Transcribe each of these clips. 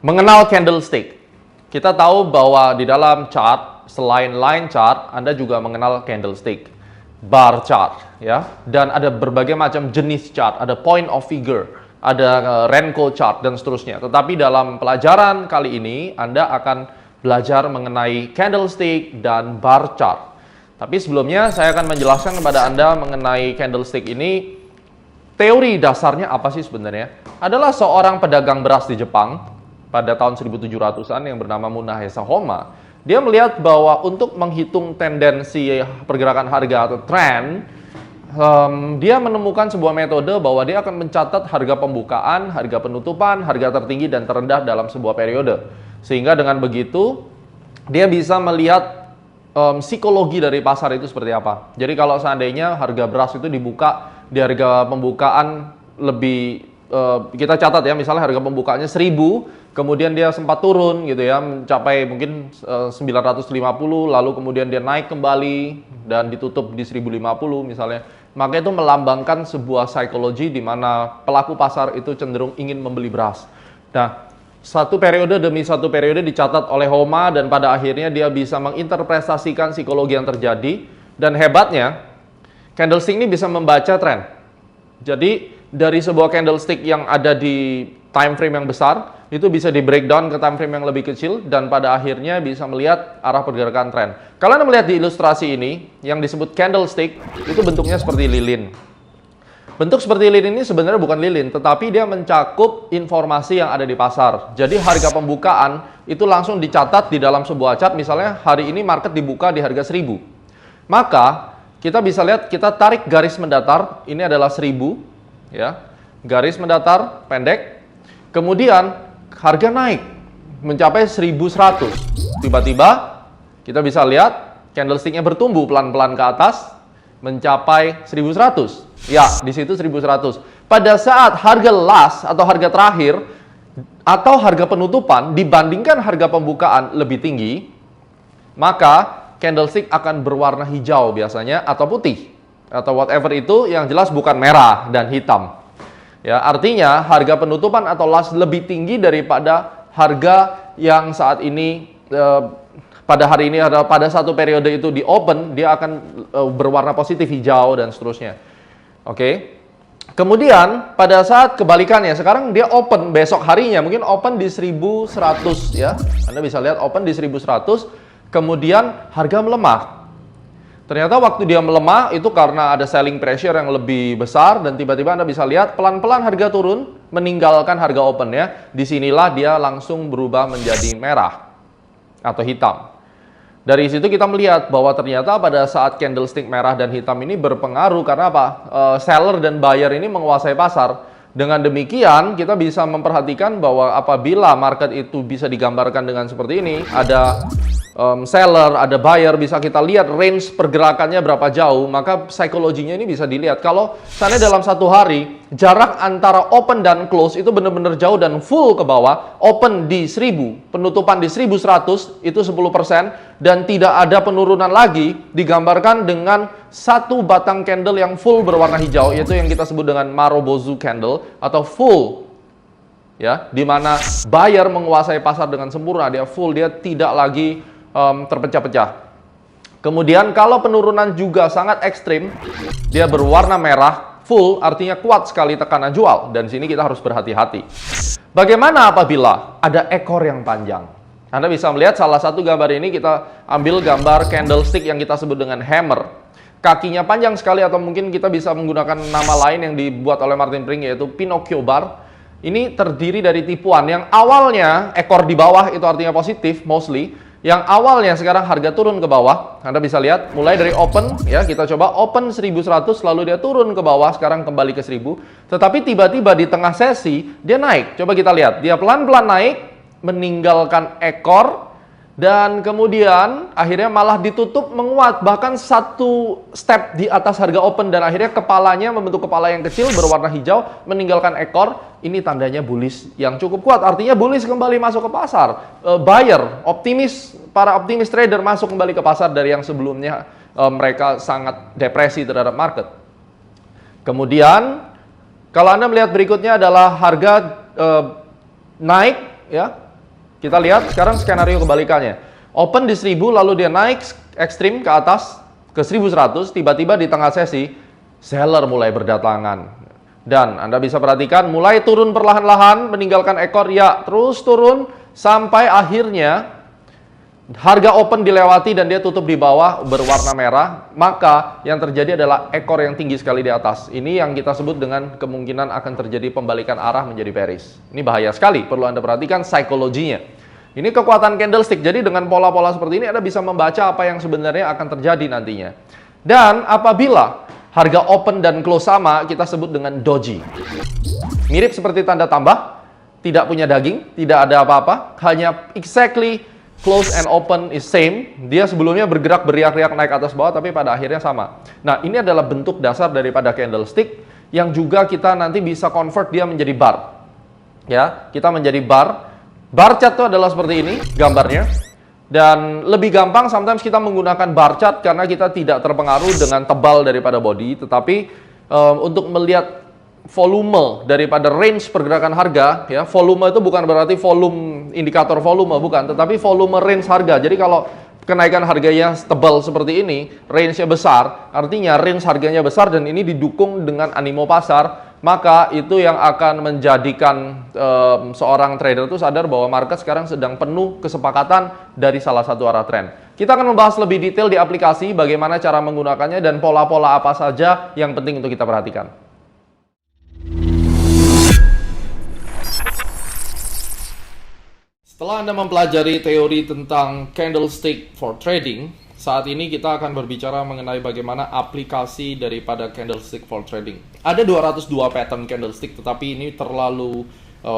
Mengenal candlestick. Kita tahu bahwa di dalam chart, selain line chart, Anda juga mengenal candlestick, bar chart, ya. Dan ada berbagai macam jenis chart, ada point of figure, ada Renko chart, dan seterusnya. Tetapi dalam pelajaran kali ini, Anda akan belajar mengenai candlestick dan bar chart. Tapi sebelumnya, saya akan menjelaskan kepada Anda mengenai candlestick ini. Teori dasarnya apa sih sebenarnya? Adalah seorang pedagang beras di Jepang pada tahun 1700-an yang bernama Munahisa Homma. Dia melihat bahwa untuk menghitung tendensi pergerakan harga atau trend, dia menemukan sebuah metode bahwa dia akan mencatat harga pembukaan, harga penutupan, harga tertinggi dan terendah dalam sebuah periode. Sehingga dengan begitu, dia bisa melihat psikologi dari pasar itu seperti apa. Jadi kalau seandainya harga beras itu dibuka di harga pembukaan lebih, kita catat ya, misalnya harga pembukaannya 1000, kemudian dia sempat turun gitu ya, mencapai mungkin 950, lalu kemudian dia naik kembali dan ditutup di 1050 misalnya. Maka itu melambangkan sebuah psikologi di mana pelaku pasar itu cenderung ingin membeli beras. Nah, satu periode demi satu periode dicatat oleh Homma dan pada akhirnya dia bisa menginterpretasikan psikologi yang terjadi. Dan hebatnya, candlestick ini bisa membaca tren. Jadi dari sebuah candlestick yang ada di time frame yang besar, itu bisa di breakdown ke time frame yang lebih kecil dan pada akhirnya bisa melihat arah pergerakan tren. Kalau Anda melihat di ilustrasi ini, yang disebut candlestick, itu bentuknya seperti lilin. Bentuk seperti lilin ini sebenarnya bukan lilin, tetapi dia mencakup informasi yang ada di pasar. Jadi harga pembukaan itu langsung dicatat di dalam sebuah chart, misalnya hari ini market dibuka di harga 1000. Maka kita bisa lihat, kita tarik garis mendatar, ini adalah 1000, ya, garis mendatar pendek, kemudian harga naik mencapai 1100. Tiba-tiba kita bisa lihat candlesticknya bertumbuh pelan-pelan ke atas mencapai 1100. Ya, di situ 1100. Pada saat harga last atau harga terakhir atau harga penutupan dibandingkan harga pembukaan lebih tinggi, maka candlestick akan berwarna hijau biasanya atau putih atau whatever itu, yang jelas bukan merah dan hitam. Ya, artinya harga penutupan atau last lebih tinggi daripada harga yang saat ini pada hari ini adalah pada satu periode itu di open, dia akan berwarna positif hijau dan seterusnya. Oke. Kemudian pada saat kebalikannya, sekarang dia open besok harinya mungkin open di 1100 ya. Anda bisa lihat open di 1100, kemudian harga melemah. Ternyata waktu dia melemah itu karena ada selling pressure yang lebih besar dan tiba-tiba Anda bisa lihat pelan-pelan harga turun meninggalkan harga open ya. Disinilah dia langsung berubah menjadi merah atau hitam. Dari situ kita melihat bahwa ternyata pada saat candlestick merah dan hitam ini berpengaruh karena apa? Seller dan buyer ini menguasai pasar. Dengan demikian kita bisa memperhatikan bahwa apabila market itu bisa digambarkan dengan seperti ini, ada seller, ada buyer, bisa kita lihat range pergerakannya berapa jauh, maka psikologinya ini bisa dilihat. Kalau misalnya dalam satu hari, jarak antara open dan close itu benar-benar jauh dan full ke bawah, open di 1000, penutupan di 1100, itu 10%, dan tidak ada penurunan lagi, digambarkan dengan satu batang candle yang full berwarna hijau, yaitu yang kita sebut dengan Marubozu candle, atau full. Ya, di mana buyer menguasai pasar dengan sempurna, dia full, dia tidak lagi terpecah-pecah. Kemudian kalau penurunan juga sangat ekstrim, dia berwarna merah, full, artinya kuat sekali tekanan jual. Dan sini kita harus berhati-hati. Bagaimana apabila ada ekor yang panjang? Anda bisa melihat salah satu gambar ini, kita ambil gambar candlestick yang kita sebut dengan hammer. Kakinya panjang sekali, atau mungkin kita bisa menggunakan nama lain yang dibuat oleh Martin Pring, yaitu Pinocchio bar. Ini terdiri dari tipuan yang awalnya ekor di bawah itu artinya positif, mostly. Yang awalnya sekarang harga turun ke bawah. Anda bisa lihat mulai dari open ya, kita coba open 1100 lalu dia turun ke bawah, sekarang kembali ke 1000. Tetapi tiba-tiba di tengah sesi dia naik. Coba kita lihat, dia pelan-pelan naik meninggalkan ekor dan kemudian akhirnya malah ditutup menguat bahkan satu step di atas harga open dan akhirnya kepalanya membentuk kepala yang kecil berwarna hijau meninggalkan ekor. Ini tandanya bullish yang cukup kuat, artinya bullish kembali masuk ke pasar. Buyer, optimis, para optimis trader masuk kembali ke pasar dari yang sebelumnya mereka sangat depresi terhadap market. Kemudian kalau Anda melihat berikutnya adalah harga naik ya, Kita lihat sekarang skenario kebalikannya. Open di 1000, lalu dia naik ekstrim ke atas ke 1100, tiba-tiba di tengah sesi seller mulai berdatangan. Dan Anda bisa perhatikan mulai turun perlahan-lahan meninggalkan ekor, ya terus turun sampai akhirnya harga open dilewati dan dia tutup di bawah berwarna merah. Maka yang terjadi adalah ekor yang tinggi sekali di atas. Ini yang kita sebut dengan kemungkinan akan terjadi pembalikan arah menjadi bearish. Ini bahaya sekali, perlu Anda perhatikan psikologinya. Ini kekuatan candlestick. Jadi dengan pola-pola seperti ini Anda bisa membaca apa yang sebenarnya akan terjadi nantinya. Dan apabila harga open dan close sama, kita sebut dengan doji. Mirip seperti tanda tambah, tidak punya daging, tidak ada apa-apa, hanya exactly close and open is same. Dia sebelumnya bergerak beriak-riak naik atas bawah, tapi pada akhirnya sama. Nah, ini adalah bentuk dasar daripada candlestick yang juga kita nanti bisa convert dia menjadi bar. Ya, kita menjadi bar. Bar chart itu adalah seperti ini gambarnya. Dan lebih gampang sometimes kita menggunakan bar chart karena kita tidak terpengaruh dengan tebal daripada body, tetapi untuk melihat volume daripada range pergerakan harga, ya, volume itu bukan berarti volume indikator volume, bukan, tetapi volume range harga. Jadi kalau kenaikan harganya tebal seperti ini, range-nya besar, artinya range harganya besar dan ini didukung dengan animo pasar, maka itu yang akan menjadikan seorang trader itu sadar bahwa market sekarang sedang penuh kesepakatan dari salah satu arah tren. Kita akan membahas lebih detail di aplikasi bagaimana cara menggunakannya dan pola-pola apa saja yang penting untuk kita perhatikan. Setelah Anda mempelajari teori tentang candlestick for trading, saat ini kita akan berbicara mengenai bagaimana aplikasi daripada candlestick for trading. Ada 202 pattern candlestick, tetapi ini terlalu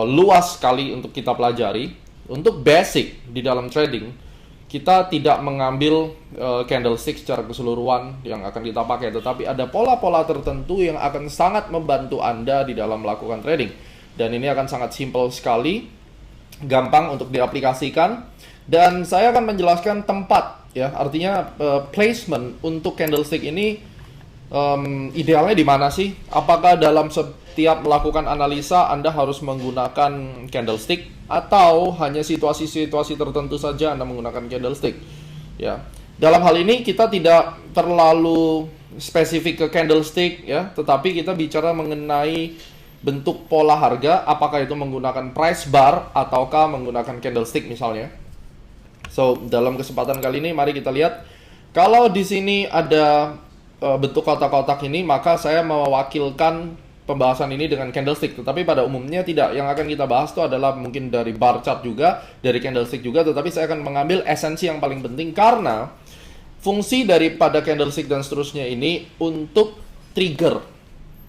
luas sekali untuk kita pelajari. Untuk basic di dalam trading, kita tidak mengambil candlestick secara keseluruhan yang akan kita pakai, tetapi ada pola-pola tertentu yang akan sangat membantu Anda di dalam melakukan trading. Dan ini akan sangat simple sekali, gampang untuk diaplikasikan, dan saya akan menjelaskan tempat, ya, artinya placement untuk candlestick ini idealnya di mana sih? Apakah dalam setiap melakukan analisa Anda harus menggunakan candlestick atau hanya situasi-situasi tertentu saja Anda menggunakan candlestick? Ya, dalam hal ini kita tidak terlalu spesifik ke candlestick, ya, tetapi kita bicara mengenai bentuk pola harga, apakah itu menggunakan price bar ataukah menggunakan candlestick misalnya. So, dalam kesempatan kali ini mari kita lihat. Kalau di sini ada bentuk kotak-kotak ini, maka saya mewakilkan pembahasan ini dengan candlestick, tetapi pada umumnya tidak. Yang akan kita bahas itu adalah mungkin dari bar chart juga, dari candlestick juga, tetapi saya akan mengambil esensi yang paling penting karena fungsi daripada candlestick dan seterusnya ini untuk trigger,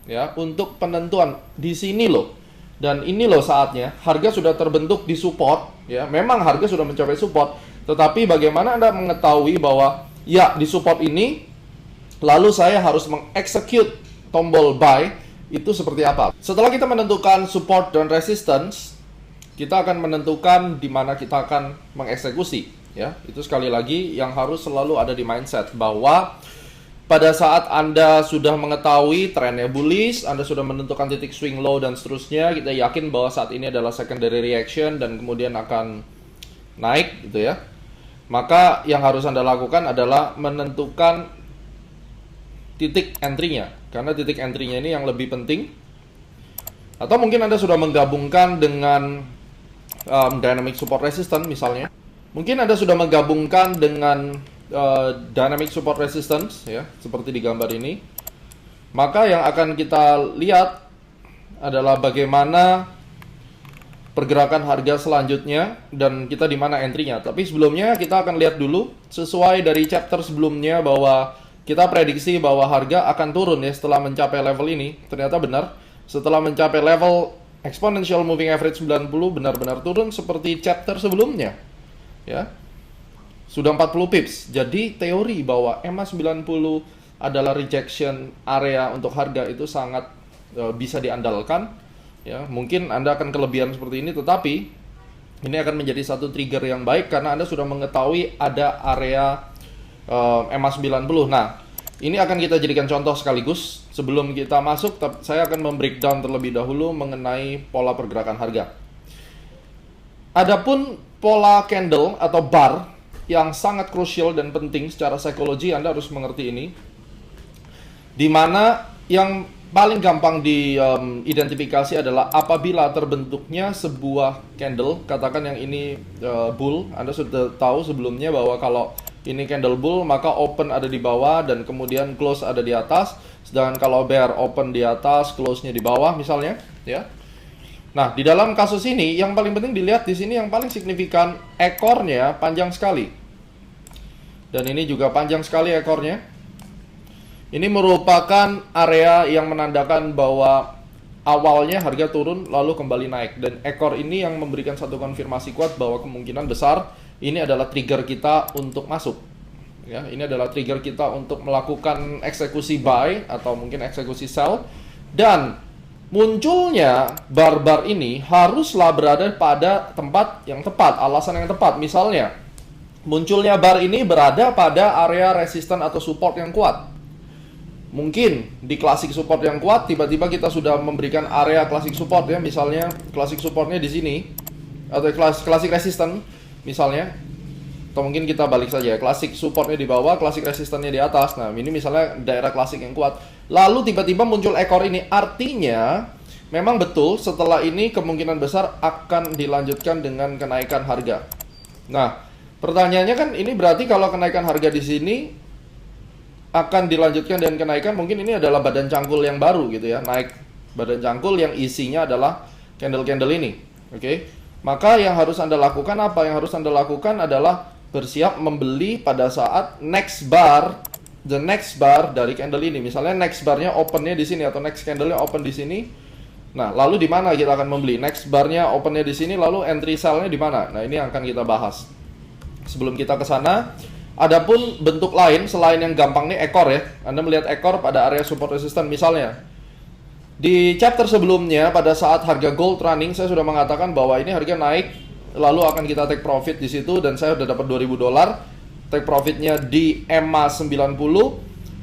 ya, untuk penentuan di sini loh, dan ini loh saatnya harga sudah terbentuk di support, ya, memang harga sudah mencapai support, tetapi bagaimana Anda mengetahui bahwa ya di support ini lalu saya harus mengexecute tombol buy itu seperti apa? Setelah kita menentukan support dan resistance, kita akan menentukan di mana kita akan mengeksekusi, ya. Itu sekali lagi yang harus selalu ada di mindset bahwa pada saat Anda sudah mengetahui trennya bullish, Anda sudah menentukan titik swing low dan seterusnya, kita yakin bahwa saat ini adalah secondary reaction dan kemudian akan naik gitu ya. Maka yang harus Anda lakukan adalah menentukan titik entry-nya, karena titik entry-nya ini yang lebih penting. Atau mungkin Anda sudah menggabungkan dengan dynamic support resistance misalnya. Mungkin Anda sudah menggabungkan dengan dynamic support resistance, ya, seperti di gambar ini. Maka yang akan kita lihat adalah bagaimana pergerakan harga selanjutnya dan kita di mana entry-nya. Tapi sebelumnya kita akan lihat dulu sesuai dari chapter sebelumnya bahwa kita prediksi bahwa harga akan turun, ya, setelah mencapai level ini. Ternyata benar, setelah mencapai level exponential moving average 90 benar-benar turun seperti chapter sebelumnya, ya. Sudah 40 pips. Jadi teori bahwa EMA 90 adalah rejection area untuk harga itu sangat bisa diandalkan, ya. Mungkin Anda akan kelebihan seperti ini, tetapi ini akan menjadi satu trigger yang baik karena Anda sudah mengetahui ada area EMA 90. Nah, ini akan kita jadikan contoh sekaligus. Sebelum kita masuk, saya akan membreakdown terlebih dahulu mengenai pola pergerakan harga. Adapun pola candle atau bar yang sangat krusial dan penting secara psikologi, Anda harus mengerti ini. Di mana yang paling gampang diidentifikasi adalah apabila terbentuknya sebuah candle, katakan yang ini bull, Anda sudah tahu sebelumnya bahwa kalau ini candle bull maka open ada di bawah dan kemudian close ada di atas, sedangkan kalau bear open di atas, close-nya di bawah misalnya, ya. Nah, di dalam kasus ini yang paling penting dilihat di sini yang paling signifikan ekornya panjang sekali. Dan ini juga panjang sekali ekornya. Ini merupakan area yang menandakan bahwa awalnya harga turun lalu kembali naik, dan ekor ini yang memberikan satu konfirmasi kuat bahwa kemungkinan besar ini adalah trigger kita untuk masuk. Ya, ini adalah trigger kita untuk melakukan eksekusi buy atau mungkin eksekusi sell, dan munculnya bar-bar ini haruslah berada pada tempat yang tepat, alasan yang tepat. Misalnya, munculnya bar ini berada pada area resisten atau support yang kuat. Mungkin di klasik support yang kuat, tiba-tiba kita sudah memberikan area klasik support ya, misalnya klasik supportnya di sini, atau klasik resisten misalnya, atau mungkin kita balik saja, klasik supportnya di bawah, klasik resistannya di atas. Nah, ini misalnya daerah klasik yang kuat. Lalu tiba-tiba muncul ekor ini, artinya memang betul setelah ini kemungkinan besar akan dilanjutkan dengan kenaikan harga. Nah, pertanyaannya kan ini berarti kalau kenaikan harga di sini akan dilanjutkan dengan kenaikan, mungkin ini adalah badan cangkul yang baru gitu ya, naik badan cangkul yang isinya adalah candle-candle ini. Oke. Maka yang harus Anda lakukan apa? Yang harus Anda lakukan adalah bersiap membeli pada saat next bar, the next bar dari candle ini. Misalnya next barnya opennya di sini atau next candlenya open di sini. Nah, lalu di mana kita akan membeli? Next barnya opennya di sini, lalu entry sell-nya di mana? Nah, ini yang akan kita bahas. Sebelum kita ke sana, adapun bentuk lain selain yang gampang nih ekor ya. Anda melihat ekor pada area support resistance misalnya. Di chapter sebelumnya pada saat harga gold running saya sudah mengatakan bahwa ini harga naik lalu akan kita take profit di situ, dan saya sudah dapat $2.000. Take profitnya di EMA 90.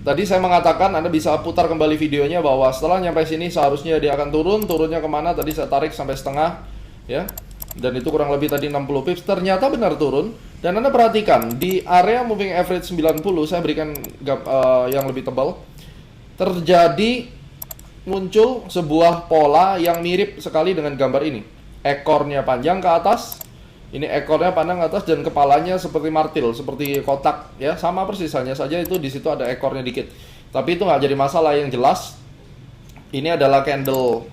Tadi saya mengatakan Anda bisa putar kembali videonya bahwa setelah nyampe sini seharusnya dia akan turun. Turunnya kemana? Tadi saya tarik sampai setengah ya. Dan itu kurang lebih tadi 60 pips. Ternyata benar turun. Dan Anda perhatikan di area moving average 90, saya berikan yang lebih tebal. Terjadi muncul sebuah pola yang mirip sekali dengan gambar ini. Ekornya panjang ke atas. Ini ekornya panjang ke atas dan kepalanya seperti martil, seperti kotak ya, sama persis, hanya saja itu di situ ada ekornya dikit. Tapi itu nggak jadi masalah, yang jelas ini adalah candle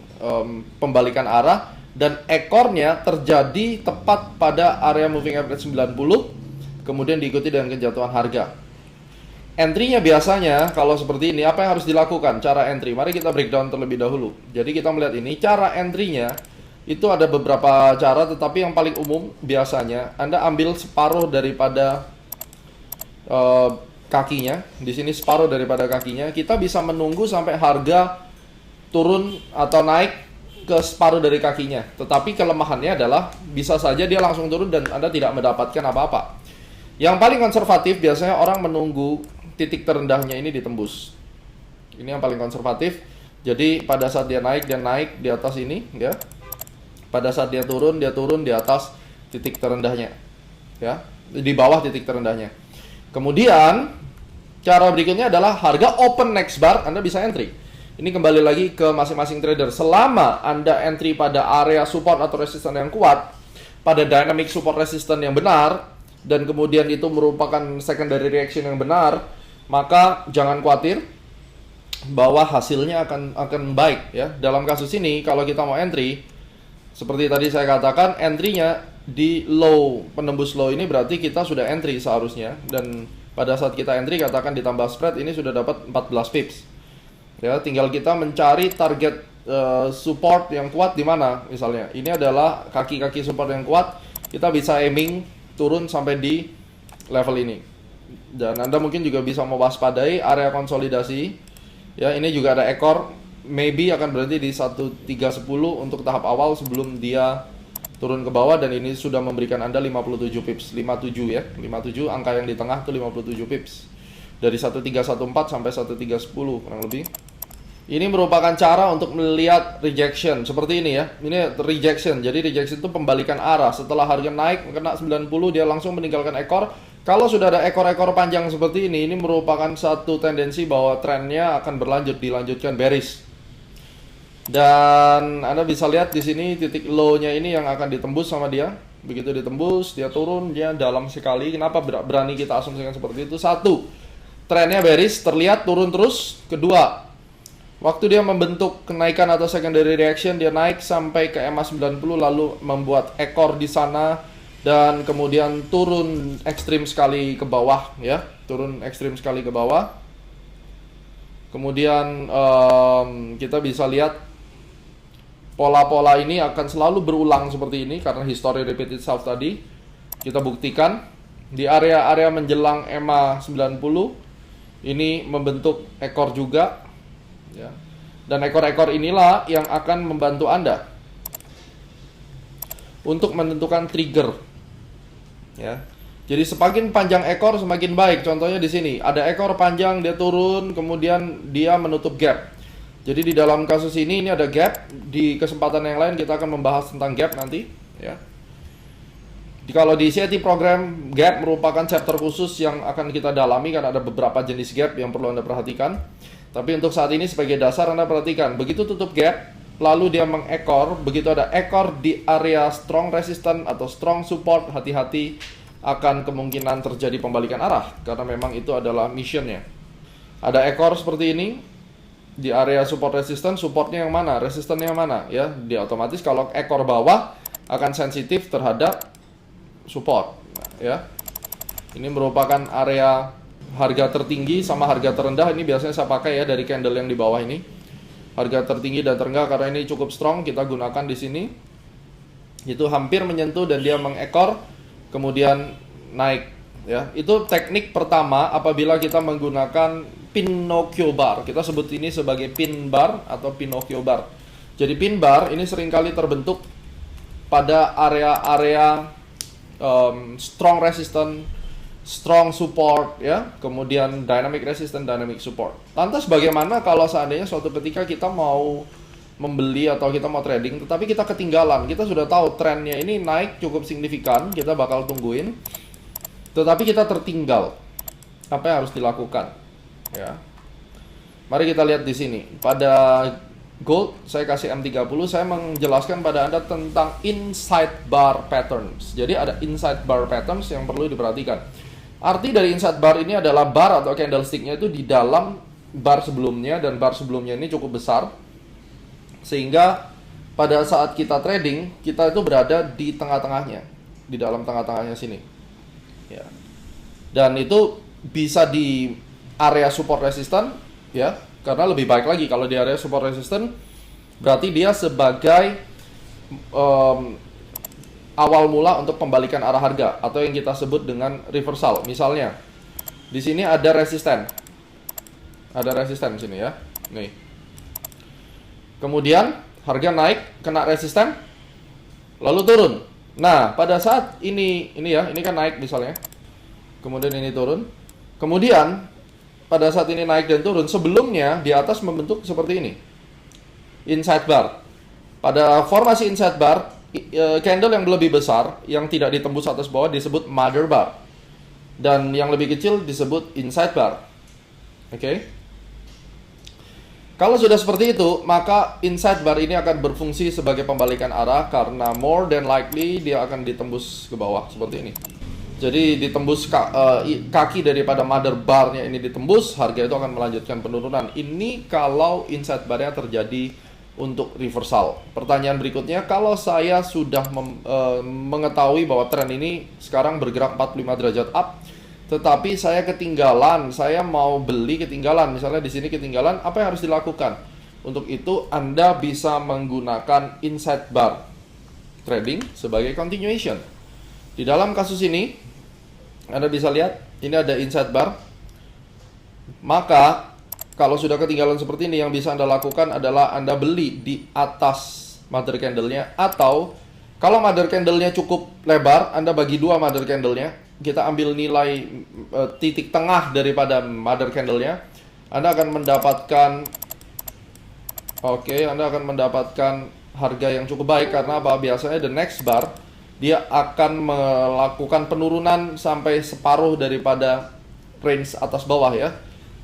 pembalikan arah dan ekornya terjadi tepat pada area moving average 90, kemudian diikuti dengan kejatuhan harga. Entry-nya biasanya kalau seperti ini, apa yang harus dilakukan? Cara entry, mari kita breakdown terlebih dahulu. Jadi kita melihat ini, cara entry-nya itu ada beberapa cara, tetapi yang paling umum biasanya Anda ambil separuh daripada kakinya. Di sini separuh daripada kakinya. Kita bisa menunggu sampai harga turun atau naik ke separuh dari kakinya. Tetapi kelemahannya adalah bisa saja dia langsung turun dan Anda tidak mendapatkan apa-apa. Yang paling konservatif biasanya orang menunggu titik terendahnya ini ditembus. Ini yang paling konservatif. Jadi pada saat dia naik di atas ini ya. Pada saat dia turun di atas titik terendahnya. Ya, di bawah titik terendahnya. Kemudian cara berikutnya adalah harga open next bar, Anda bisa entry. Ini kembali lagi ke masing-masing trader. Selama Anda entry pada area support atau resistance yang kuat, pada dynamic support resistance yang benar, dan kemudian itu merupakan secondary reaction yang benar, maka jangan khawatir bahwa hasilnya akan baik ya. Dalam kasus ini kalau kita mau entry, seperti tadi saya katakan, entry-nya di low, penembus low ini berarti kita sudah entry seharusnya, dan pada saat kita entry katakan ditambah spread ini sudah dapat 14 pips. Ya, tinggal kita mencari target support yang kuat di mana. Misalnya, ini adalah kaki-kaki support yang kuat, kita bisa aiming turun sampai di level ini. Dan Anda mungkin juga bisa mewaspadai area konsolidasi. Ya, ini juga ada ekor, maybe akan berhenti di 1310 untuk tahap awal sebelum dia turun ke bawah, dan ini sudah memberikan Anda 57 pips, 57 ya, 57, angka yang di tengah itu 57 pips. Dari 1314 sampai 1310 kurang lebih. Ini merupakan cara untuk melihat rejection seperti ini ya. Ini rejection. Jadi rejection itu pembalikan arah. Setelah harga naik kena 90, dia langsung meninggalkan ekor. Kalau sudah ada ekor-ekor panjang seperti ini merupakan satu tendensi bahwa trennya akan berlanjut, dilanjutkan bearish. Dan Anda bisa lihat di sini titik low-nya ini yang akan ditembus sama dia. Begitu ditembus, dia turun, dia dalam sekali. Kenapa berani kita asumsikan seperti itu? Satu, trennya bearish, terlihat turun terus. Kedua, waktu dia membentuk kenaikan atau secondary reaction, dia naik sampai ke EMA 90 lalu membuat ekor di sana dan kemudian turun ekstrim sekali ke bawah ya, turun ekstrim sekali ke bawah. Kemudian kita bisa lihat pola-pola ini akan selalu berulang seperti ini karena history repeat itself tadi. Kita buktikan di area-area menjelang EMA 90 ini membentuk ekor juga. Ya. Dan ekor-ekor inilah yang akan membantu Anda untuk menentukan trigger. Ya. Jadi semakin panjang ekor semakin baik. Contohnya di sini ada ekor panjang, dia turun, kemudian dia menutup gap. Jadi di dalam kasus ini ada gap. Di kesempatan yang lain kita akan membahas tentang gap nanti. Ya. Kalau di CIT program, gap merupakan chapter khusus yang akan kita dalami karena ada beberapa jenis gap yang perlu Anda perhatikan. Tapi untuk saat ini sebagai dasar Anda perhatikan, begitu tutup gap, lalu dia mengekor, begitu ada ekor di area strong resistance atau strong support, hati-hati akan kemungkinan terjadi pembalikan arah, karena memang itu adalah missionnya. Ada ekor seperti ini, di area support resistance, supportnya yang mana, resistannya yang mana, ya, dia otomatis kalau ekor bawah akan sensitif terhadap support, ya. Ini merupakan area harga tertinggi sama harga terendah. Ini biasanya saya pakai ya dari candle yang di bawah ini. Harga tertinggi dan terendah karena ini cukup strong, kita gunakan di sini. Itu hampir menyentuh dan dia mengekor, kemudian naik. Ya, itu teknik pertama apabila kita menggunakan Pinocchio bar. Kita sebut ini sebagai pin bar atau Pinocchio bar. Jadi pin bar ini seringkali terbentuk pada area-area strong resistance, strong support, ya, kemudian dynamic resistance, dynamic support. Lantas bagaimana kalau seandainya suatu ketika kita mau membeli atau kita mau trading, tetapi kita ketinggalan, kita sudah tahu trennya ini naik cukup signifikan, kita bakal tungguin, tetapi kita tertinggal, apa yang harus dilakukan? Ya, mari kita lihat di sini. Pada gold, saya kasih M30, saya menjelaskan pada Anda tentang inside bar patterns. Jadi ada inside bar patterns yang perlu diperhatikan. Arti dari inside bar ini adalah bar atau candlesticknya itu di dalam bar sebelumnya, dan bar sebelumnya ini cukup besar sehingga pada saat kita trading kita itu berada di tengah-tengahnya, di dalam tengah-tengahnya sini ya. Dan itu bisa di area support resistance ya, karena lebih baik lagi kalau di area support resistance berarti dia sebagai awal mula untuk pembalikan arah harga atau yang kita sebut dengan reversal. Misalnya di sini ada resisten. Ada resisten di sini ya. Nih. Kemudian harga naik kena resisten lalu turun. Nah, pada saat ini ya, ini kan naik misalnya. Kemudian ini turun. Kemudian pada saat ini naik dan turun, sebelumnya di atas membentuk seperti ini. Inside bar. Pada formasi inside bar, candle yang lebih besar yang tidak ditembus atas bawah disebut mother bar, dan yang lebih kecil disebut inside bar. Oke. Kalau sudah seperti itu, maka inside bar ini akan berfungsi sebagai pembalikan arah karena more than likely dia akan ditembus ke bawah seperti ini. Jadi ditembus kaki daripada mother barnya ini ditembus, harga itu akan melanjutkan penurunan. Ini kalau inside barnya terjadi untuk reversal. Pertanyaan berikutnya, kalau saya sudah mengetahui bahwa tren ini sekarang bergerak 45 derajat up, tetapi saya ketinggalan, saya mau beli ketinggalan, misalnya di sini ketinggalan, apa yang harus dilakukan? Untuk itu Anda bisa menggunakan inside bar trading sebagai continuation. Di dalam kasus ini Anda bisa lihat ini ada inside bar. Maka kalau sudah ketinggalan seperti ini, yang bisa Anda lakukan adalah Anda beli di atas mother candle-nya, atau kalau mother candle-nya cukup lebar, Anda bagi dua mother candle-nya. Kita ambil nilai titik tengah daripada mother candle-nya. Anda akan mendapatkan Oke, Anda akan mendapatkan harga yang cukup baik karena apa? Biasanya the next bar dia akan melakukan penurunan sampai separuh daripada range atas bawah ya.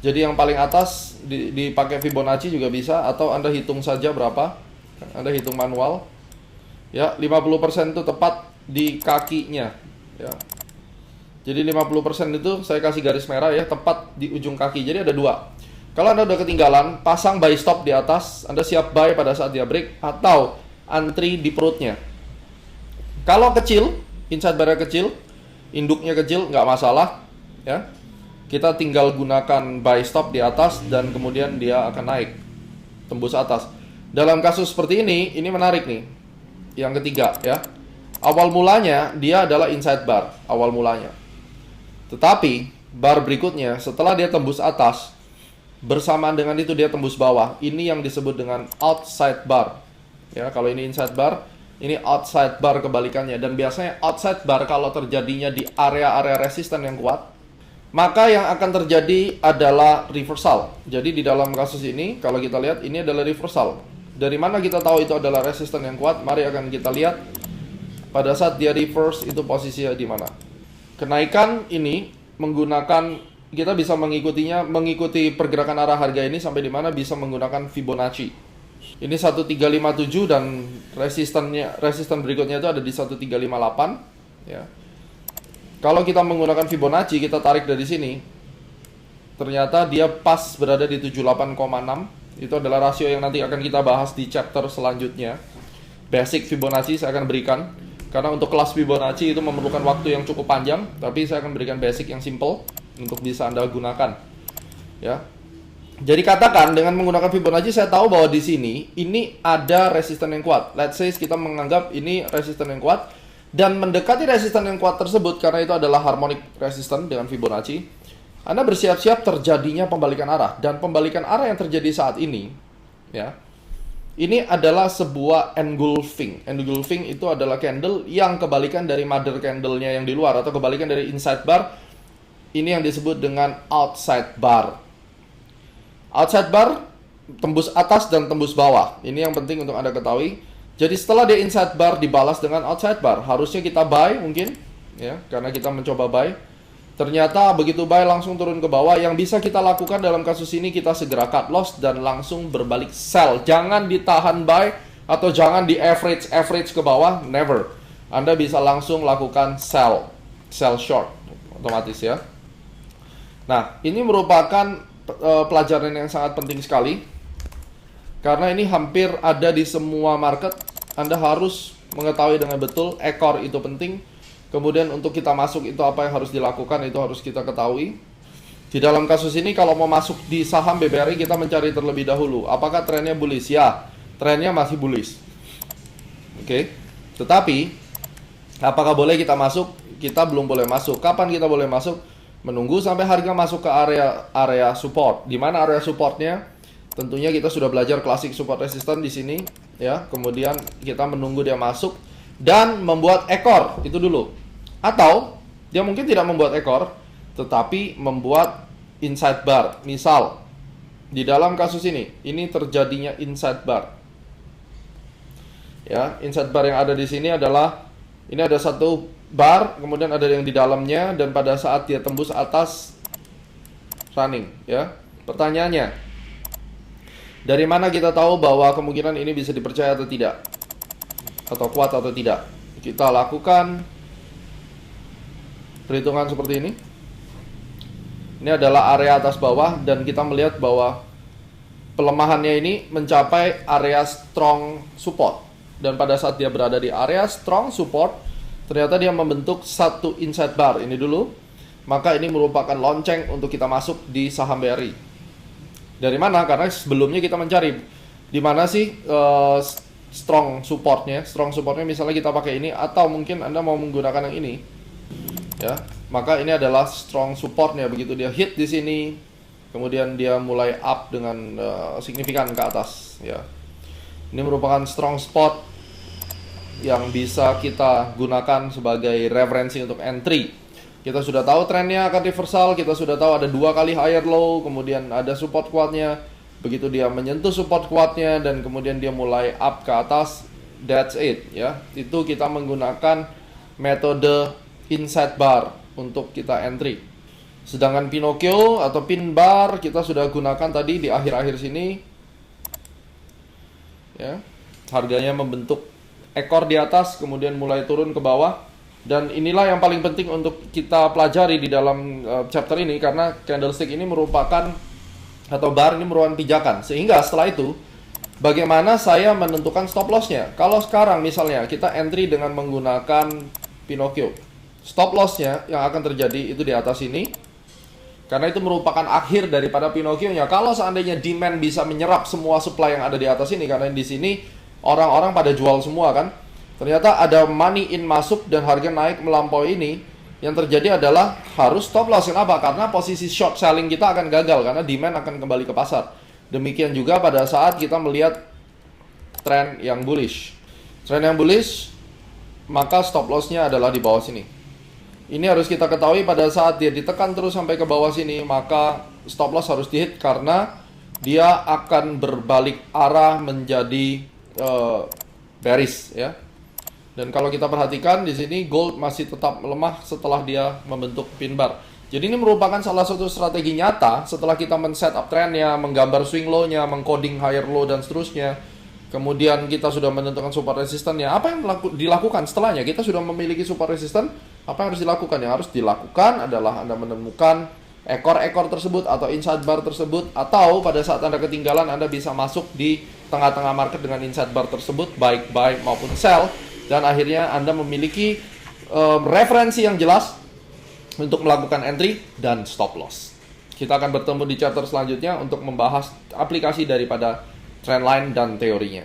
Jadi yang paling atas dipakai Fibonacci juga bisa, atau Anda hitung saja berapa. Anda hitung manual. Ya, 50% itu tepat di kakinya ya. Jadi 50% itu saya kasih garis merah ya, tepat di ujung kaki. Jadi ada dua. Kalau Anda udah ketinggalan, pasang buy stop di atas, Anda siap buy pada saat dia break, atau antri di perutnya. Kalau kecil, inside bar-nya kecil, induknya kecil, nggak masalah ya. Kita tinggal gunakan buy stop di atas dan kemudian dia akan naik tembus atas. Dalam kasus seperti ini menarik nih. Yang ketiga ya. Awal mulanya dia adalah inside bar, awal mulanya. Tetapi bar berikutnya setelah dia tembus atas, bersamaan dengan itu dia tembus bawah. Ini yang disebut dengan outside bar. Ya, kalau ini inside bar, ini outside bar kebalikannya. Dan biasanya outside bar kalau terjadinya di area-area resisten yang kuat, maka yang akan terjadi adalah reversal. Jadi di dalam kasus ini, kalau kita lihat, ini adalah reversal. Dari mana kita tahu itu adalah resisten yang kuat? Mari akan kita lihat pada saat dia reverse itu posisinya di mana. Kenaikan ini menggunakan, kita bisa mengikuti pergerakan arah harga ini sampai di mana bisa menggunakan Fibonacci. Ini 1357 dan resisten berikutnya itu ada di 1358 ya. Kalau kita menggunakan Fibonacci, kita tarik dari sini, ternyata dia pas berada di 78,6. Itu adalah rasio yang nanti akan kita bahas di chapter selanjutnya. Basic Fibonacci saya akan berikan, karena untuk kelas Fibonacci itu memerlukan waktu yang cukup panjang, tapi saya akan berikan basic yang simple untuk bisa Anda gunakan ya. Jadi katakan dengan menggunakan Fibonacci saya tahu bahwa di sini ini ada resisten yang kuat. Let's say kita menganggap ini resisten yang kuat dan mendekati resisten yang kuat tersebut, karena itu adalah harmonic resisten dengan Fibonacci. Anda bersiap-siap terjadinya pembalikan arah, dan pembalikan arah yang terjadi saat ini ya. Ini adalah sebuah engulfing. Engulfing itu adalah candle yang kebalikan dari mother candle-nya yang di luar, atau kebalikan dari inside bar. Ini yang disebut dengan outside bar. Outside bar, tembus atas dan tembus bawah. Ini yang penting untuk Anda ketahui. Jadi setelah dia inside bar dibalas dengan outside bar, harusnya kita buy mungkin ya, karena kita mencoba buy. Ternyata begitu buy langsung turun ke bawah. Yang bisa kita lakukan dalam kasus ini, kita segera cut loss dan langsung berbalik sell. Jangan ditahan buy atau jangan di average ke bawah, never. Anda bisa langsung lakukan sell short otomatis ya. Nah, ini merupakan pelajaran yang sangat penting sekali, karena ini hampir ada di semua market. Anda harus mengetahui dengan betul ekor itu penting. Kemudian untuk kita masuk itu apa yang harus dilakukan, itu harus kita ketahui. Di dalam kasus ini kalau mau masuk di saham BBRI, kita mencari terlebih dahulu apakah trennya bullish. Ya, trennya masih bullish. Oke. Tetapi apakah boleh kita masuk? Kita belum boleh masuk. Kapan kita boleh masuk? Menunggu sampai harga masuk ke area support. Di mana area supportnya? Tentunya kita sudah belajar klasik support resistance di sini ya. Kemudian kita menunggu dia masuk dan membuat ekor itu dulu. Atau dia mungkin tidak membuat ekor, tetapi membuat inside bar. Misal di dalam kasus ini terjadinya inside bar. Ya, inside bar yang ada di sini adalah, ini ada satu bar, kemudian ada yang di dalamnya, dan pada saat dia tembus atas running ya. Pertanyaannya, dari mana kita tahu bahwa kemungkinan ini bisa dipercaya atau tidak, atau kuat atau tidak? Kita lakukan perhitungan seperti ini. Ini adalah area atas bawah, dan kita melihat bahwa pelemahannya ini mencapai area strong support. Dan pada saat dia berada di area strong support, ternyata dia membentuk satu inside bar ini dulu. Maka ini merupakan lonceng untuk kita masuk di saham BRI. Dari mana? Karena sebelumnya kita mencari di mana sih strong supportnya. Strong supportnya misalnya kita pakai ini, atau mungkin Anda mau menggunakan yang ini ya. Maka ini adalah strong supportnya. Begitu dia hit di sini, kemudian dia mulai up dengan signifikan ke atas ya. Ini merupakan strong spot yang bisa kita gunakan sebagai referensi untuk entry. Kita sudah tahu trennya akan reversal, kita sudah tahu ada 2 kali higher low, kemudian ada support kuatnya, Begitu dia menyentuh support kuatnya dan kemudian dia mulai up ke atas, that's it ya. Itu kita menggunakan metode inside bar untuk kita entry. Sedangkan Pinocchio atau pin bar kita sudah gunakan tadi di akhir-akhir sini ya. Harganya membentuk ekor di atas kemudian mulai turun ke bawah. Dan inilah yang paling penting untuk kita pelajari di dalam chapter ini, karena candlestick ini merupakan, atau bar ini merupakan pijakan. Sehingga setelah itu, bagaimana saya menentukan stop loss-nya? Kalau sekarang misalnya kita entry dengan menggunakan Pinocchio, stop loss-nya yang akan terjadi itu di atas ini, karena itu merupakan akhir daripada Pinocchio-nya. Kalau seandainya demand bisa menyerap semua supply yang ada di atas ini, karena di sini orang-orang pada jual semua kan, ternyata ada money in masuk dan harga naik melampaui ini, yang terjadi adalah harus stop loss. Kenapa? Karena posisi short selling kita akan gagal, karena demand akan kembali ke pasar. Demikian juga pada saat kita melihat tren yang bullish. Tren yang bullish, maka stop loss-nya adalah di bawah sini. Ini harus kita ketahui, pada saat dia ditekan terus sampai ke bawah sini, maka stop loss harus dihit karena dia akan berbalik arah menjadi bearish ya. Dan kalau kita perhatikan di sini gold masih tetap melemah setelah dia membentuk pin bar. Jadi ini merupakan salah satu strategi nyata setelah kita men-setup trennya, menggambar swing low-nya, mengcoding higher low dan seterusnya. Kemudian kita sudah menentukan support resistance-nya. Apa yang dilakukan setelahnya? Kita sudah memiliki support resistance. Apa yang harus dilakukan? Yang harus dilakukan adalah Anda menemukan ekor-ekor tersebut atau inside bar tersebut, atau pada saat Anda ketinggalan Anda bisa masuk di tengah-tengah market dengan inside bar tersebut, baik buy maupun sell. Dan akhirnya Anda memiliki referensi yang jelas untuk melakukan entry dan stop loss. Kita akan bertemu di chapter selanjutnya untuk membahas aplikasi daripada trendline dan teorinya.